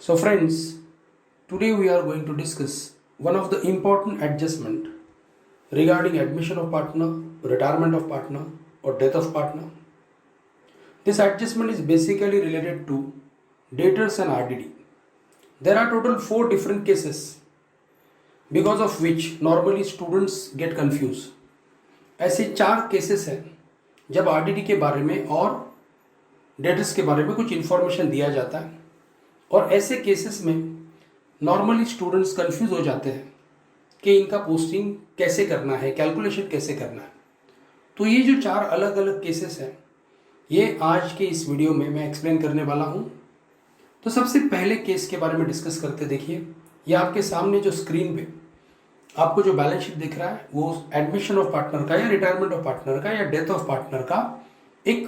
So friends, today we are going to discuss one of the important adjustment regarding admission of partner, retirement of partner or death of partner. This adjustment is basically related to debtors and RDD. There are total 4 different cases because of which normally students get confused. ऐसे 4 cases हैं जब RDD के बारे में और debtors के बारे में कुछ इन्फॉर्मेशन दिया जाता है और ऐसे केसेस में नॉर्मली स्टूडेंट्स कंफ्यूज हो जाते हैं कि इनका पोस्टिंग कैसे करना है, कैलकुलेशन कैसे करना है। तो ये जो 4 अलग अलग केसेस हैं ये आज के इस वीडियो में मैं एक्सप्लेन करने वाला हूँ। तो सबसे पहले केस के बारे में डिस्कस करते देखिए, ये आपके सामने जो स्क्रीन पे आपको जो बैलेंस शीट दिख रहा है वो एडमिशन ऑफ पार्टनर का या रिटायरमेंट ऑफ पार्टनर का या डेथ ऑफ पार्टनर का एक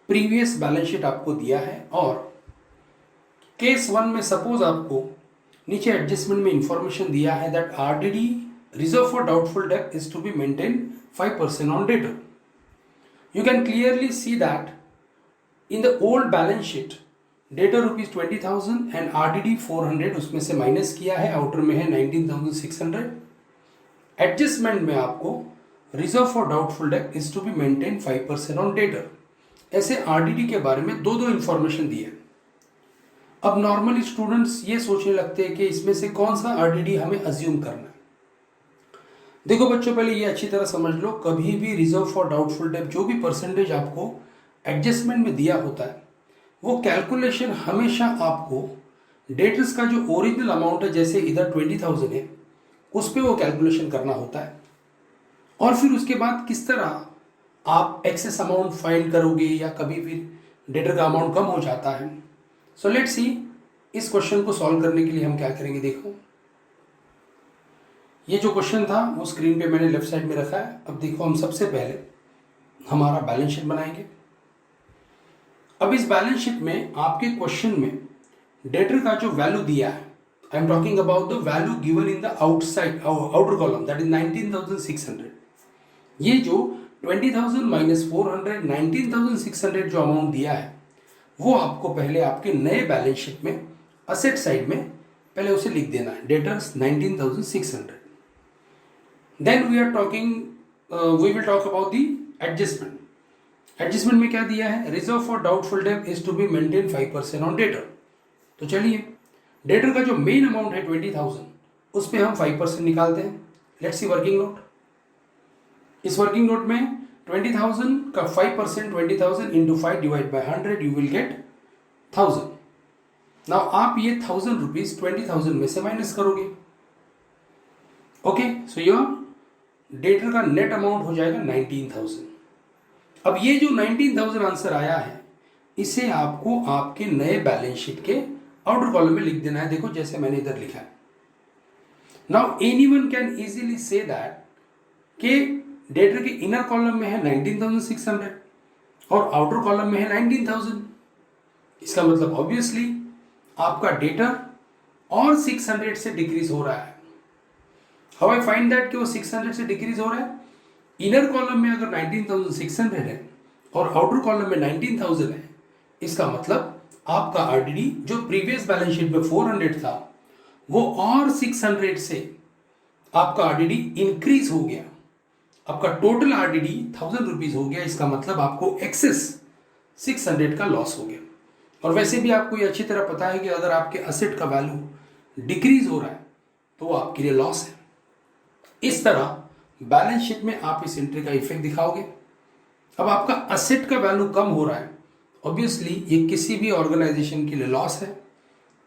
प्रीवियस बैलेंस शीट आपको दिया है। और केस 1 में सपोज आपको नीचे एडजस्टमेंट में इंफॉर्मेशन दिया है that RDD reserve for doubtful debt is to be maintain 5% on debtor. You can clearly see that in the old balance sheet debtor ₹20,000 and RDD 400 उसमें से माइनस किया है, आउटर में है 19,600। एडजस्टमेंट में आपको reserve for doubtful debt is to be maintain 5% on debtor. ऐसे RDD के बारे में दो इंफॉर्मेशन दी है। अब नॉर्मली स्टूडेंट्स ये सोचने लगते हैं कि इसमें से कौन सा आरडीडी हमें अज्यूम करना है। देखो बच्चों, पहले ये अच्छी तरह समझ लो, कभी भी रिजर्व फॉर डाउटफुल डेट जो भी परसेंटेज आपको एडजस्टमेंट में दिया होता है वो कैलकुलेशन हमेशा आपको डेटर्स का जो ओरिजिनल अमाउंट है, जैसे इधर 20,000 है, उस पर वो कैलकुलेशन करना होता है। और फिर उसके बाद किस तरह आप एक्सेस अमाउंट फाइंड करोगे या कभी भी डेटर का अमाउंट कम हो जाता है। सो लेट्स सी, इस क्वेश्चन को सॉल्व करने के लिए हम क्या करेंगे। देखो, ये जो क्वेश्चन था वो स्क्रीन पे मैंने लेफ्ट साइड में रखा है। अब देखो, हम सबसे पहले हमारा बैलेंस शीट बनाएंगे। अब इस बैलेंस शीट में आपके क्वेश्चन में डेटर का जो वैल्यू दिया है, I am talking about the value given in the outer column, that is 19,600। ये जो 20,000 माइनस 400 19,600 जो अमाउंट दिया है वो आपको पहले आपके नए बैलेंस शीट में असेट साइड में पहले उसे लिख देना है, debtors 19,600। Then we will talk about the adjustment. Adjustment में क्या दिया है, reserve for doubtful debt is to be maintain 5% on debtor. तो चलिए, डेटर का जो मेन अमाउंट है 20,000 उस पर हम 5% निकालते हैं। Let's see working note. इस वर्किंग नोट में 20,000 का 5% 20,000 into 5 divide by 100 you will get 1,000। Now आप ये 1,000 रुपीज 20,000 में से माइनस करोगे। ओके, सो योर डेटर का नेट अमाउंट हो जाएगा 19,000। अब ये जो 19,000 आंसर आया है इसे आपको आपके नए बैलेंस शीट के आउटर कॉलम में लिख देना है। देखो, जैसे मैंने इधर लिखा है। Now anyone can easily say that कि डेटर के इनर कॉलम में है 19,600 और आउटर कॉलम में है 19,000। इसका मतलब ऑब्वियसली आपका डेटर और 600 से डिक्रीज हो रहा है। हाउ आई फाइंड दैट कि वो 600 से डिक्रीज हो रहा है? इनर कॉलम में अगर 19,600 है और आउटर कॉलम में 19,000 है, इसका मतलब आपका आरडीडी जो प्रीवियस बैलेंस शीट में 400 था वो और 600 से आपका आरडीडी इंक्रीज हो गया। आपका टोटल आरडीडी 1,000 रुपीज हो गया। इसका मतलब आपको एक्सेस 600 का लॉस हो गया। और वैसे भी आपको ये अच्छी तरह पता है कि अगर आपके असेट का वैल्यू डिक्रीज हो रहा है तो वो आपके लिए लॉस है। इस तरह बैलेंस शीट में आप इस एंट्री का इफेक्ट दिखाओगे। अब आपका असेट का वैल्यू कम हो रहा है, ऑब्वियसली ये किसी भी ऑर्गेनाइजेशन के लिए लॉस है।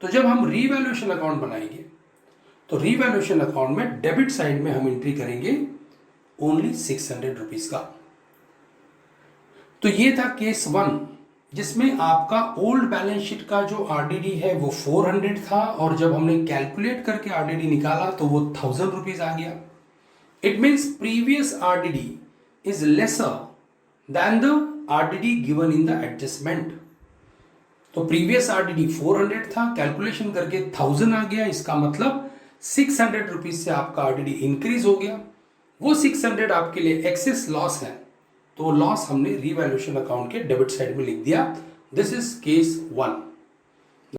तो जब हम रीवैल्यूएशन अकाउंट बनाएंगे तो रीवैल्यूएशन अकाउंट में डेबिट साइड में हम एंट्री करेंगे ओनली 600 रुपीज का। तो ये था केस 1 जिसमें आपका ओल्ड बैलेंस शीट का जो आरडीडी है वो 400 था और जब हमने कैलकुलेट करके आरडीडी निकाला तो वो 1,000 रुपीज आ गया। It means previous RDD is lesser than the RDD given in the adjustment. तो प्रीवियस आरडीडी 400 था, कैलकुलेशन करके 1,000 आ गया। इसका मतलब 600 रुपीज से आपका आरडीडी इंक्रीज हो गया। वो 600 आपके लिए एक्सेस लॉस है, तो लॉस हमने रीवैल्यूएशन अकाउंट के डेबिट साइड में लिख दिया। This is case 1।